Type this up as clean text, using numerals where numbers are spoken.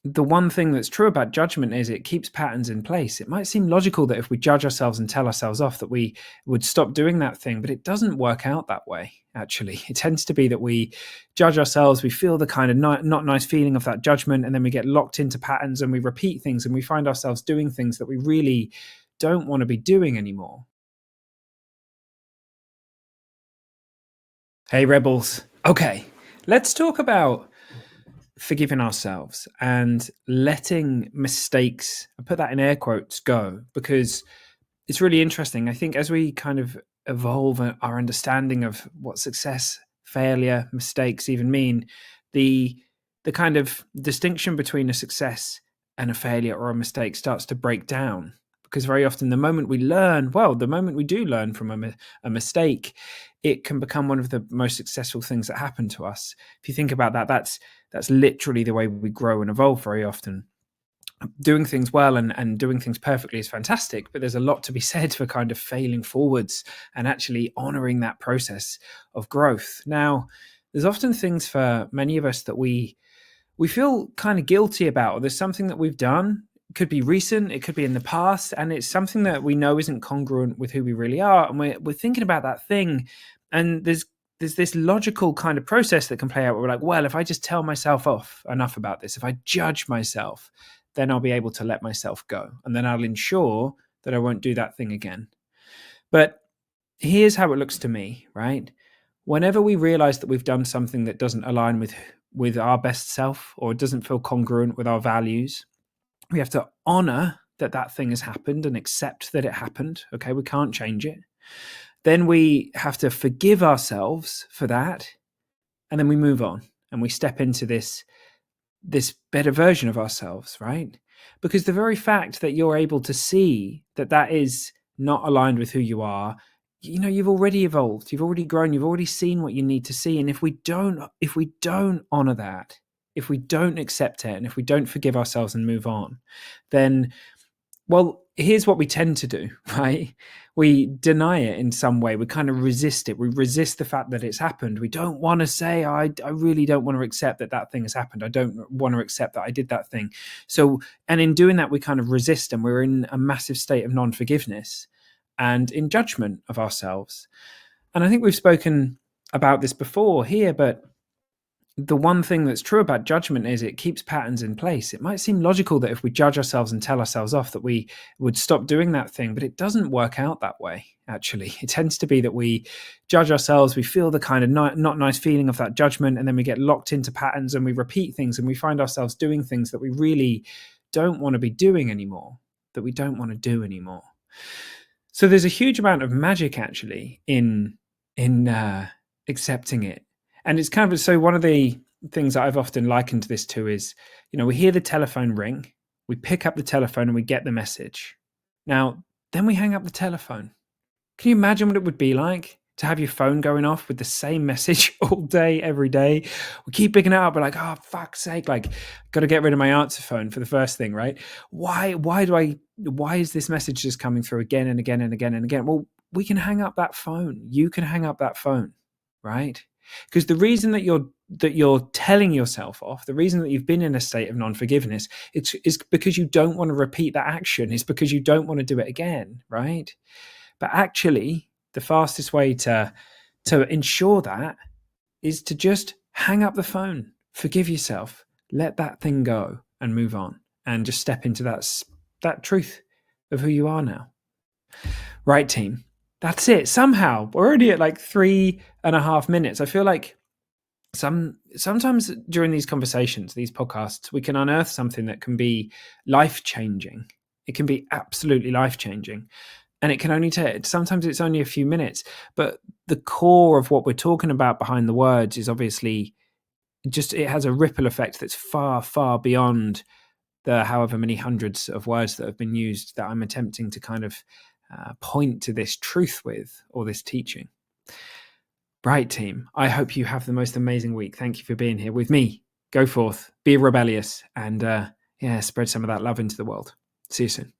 the one thing that's true about judgment is it keeps patterns in place. It might seem logical that if we judge ourselves and tell ourselves off that we would stop doing that thing, but it doesn't work out that way, actually. It tends to be that we judge ourselves, we feel the kind of not nice feeling of that judgment, and then we get locked into patterns and we repeat things and we find ourselves doing things that we really don't want to be doing anymore. Hey, rebels. Okay, let's talk about forgiving ourselves and letting mistakes, I put that in air quotes, go, because it's really interesting. I think as we kind of evolve our understanding of what success, failure, mistakes even mean, the the kind of distinction between a success and a failure or a mistake starts to break down. Because very often, the moment we do learn from a mistake, it can become one of the most successful things that happen to us. If you think about that, that's literally the way we grow and evolve very often. Doing things well and doing things perfectly is fantastic, but there's a lot to be said for kind of failing forwards and actually honoring that process of growth. Now, there's often things for many of us that we feel kind of guilty about, or there's something that we've done. It could be recent, it could be in the past, and it's something that we know isn't congruent with who we really are. And we're thinking about that thing, and there's this logical kind of process that can play out where we're like, well, if I just tell myself off enough about this, if I judge myself, then I'll be able to let myself go. And then I'll ensure that I won't do that thing again. But here's how it looks to me, right? Whenever we realize that we've done something that doesn't align with our best self, or doesn't feel congruent with our values, we have to honor that that thing has happened and accept that it happened. Okay, we can't change it. Then we have to forgive ourselves for that, and then we move on and we step into this better version of ourselves, right? Because the very fact that you're able to see that that is not aligned with who you are, you've already evolved, you've already grown, you've already seen what you need to see. And if we don't honor that, if we don't accept it, and if we don't forgive ourselves and move on, then, well, here's what we tend to do, right? We deny it in some way. We kind of resist it. We resist the fact that it's happened. We don't want to say, I really don't want to accept that that thing has happened. I don't want to accept that I did that thing. So, and in doing that, we kind of resist, and we're in a massive state of non-forgiveness and in judgment of ourselves. And I think we've spoken about this before here, but the one thing that's true about judgment is it keeps patterns in place. It might seem logical that if we judge ourselves and tell ourselves off that we would stop doing that thing, but it doesn't work out that way, actually. It tends to be that we judge ourselves, we feel the kind of not nice feeling of that judgment, and then we get locked into patterns and we repeat things and we find ourselves doing things that we really don't want to be doing anymore, that we don't want to do anymore. So there's a huge amount of magic actually in accepting it. And it's kind of, so one of the things that I've often likened this to is, we hear the telephone ring, we pick up the telephone and we get the message. Now, then we hang up the telephone. Can you imagine what it would be like to have your phone going off with the same message all day, every day? We keep picking it up, we're like, oh, fuck's sake, like, got to get rid of my answer phone for the first thing, right? Why is this message just coming through again and again and again and again? Well, we can hang up that phone. You can hang up that phone, right? Because the reason that you're telling yourself off, the reason that you've been in a state of non-forgiveness, is because you don't want to repeat that action. It's because you don't want to do it again, right? But actually, the fastest way to ensure that is to just hang up the phone, forgive yourself, let that thing go, and move on, and just step into that truth of who you are now. Right, team. That's it. Somehow we're already at like 3.5 minutes. I feel like sometimes during these conversations, these podcasts, we can unearth something that can be life changing. It can be absolutely life changing, and it can only take. Sometimes it's only a few minutes, but the core of what we're talking about behind the words is obviously just, it has a ripple effect that's far, far beyond the however many hundreds of words that have been used that I'm attempting to kind of point to this truth with, or this teaching. Right, team. I hope you have the most amazing week. Thank you for being here with me. Go forth, be rebellious, and spread some of that love into the world. See you soon.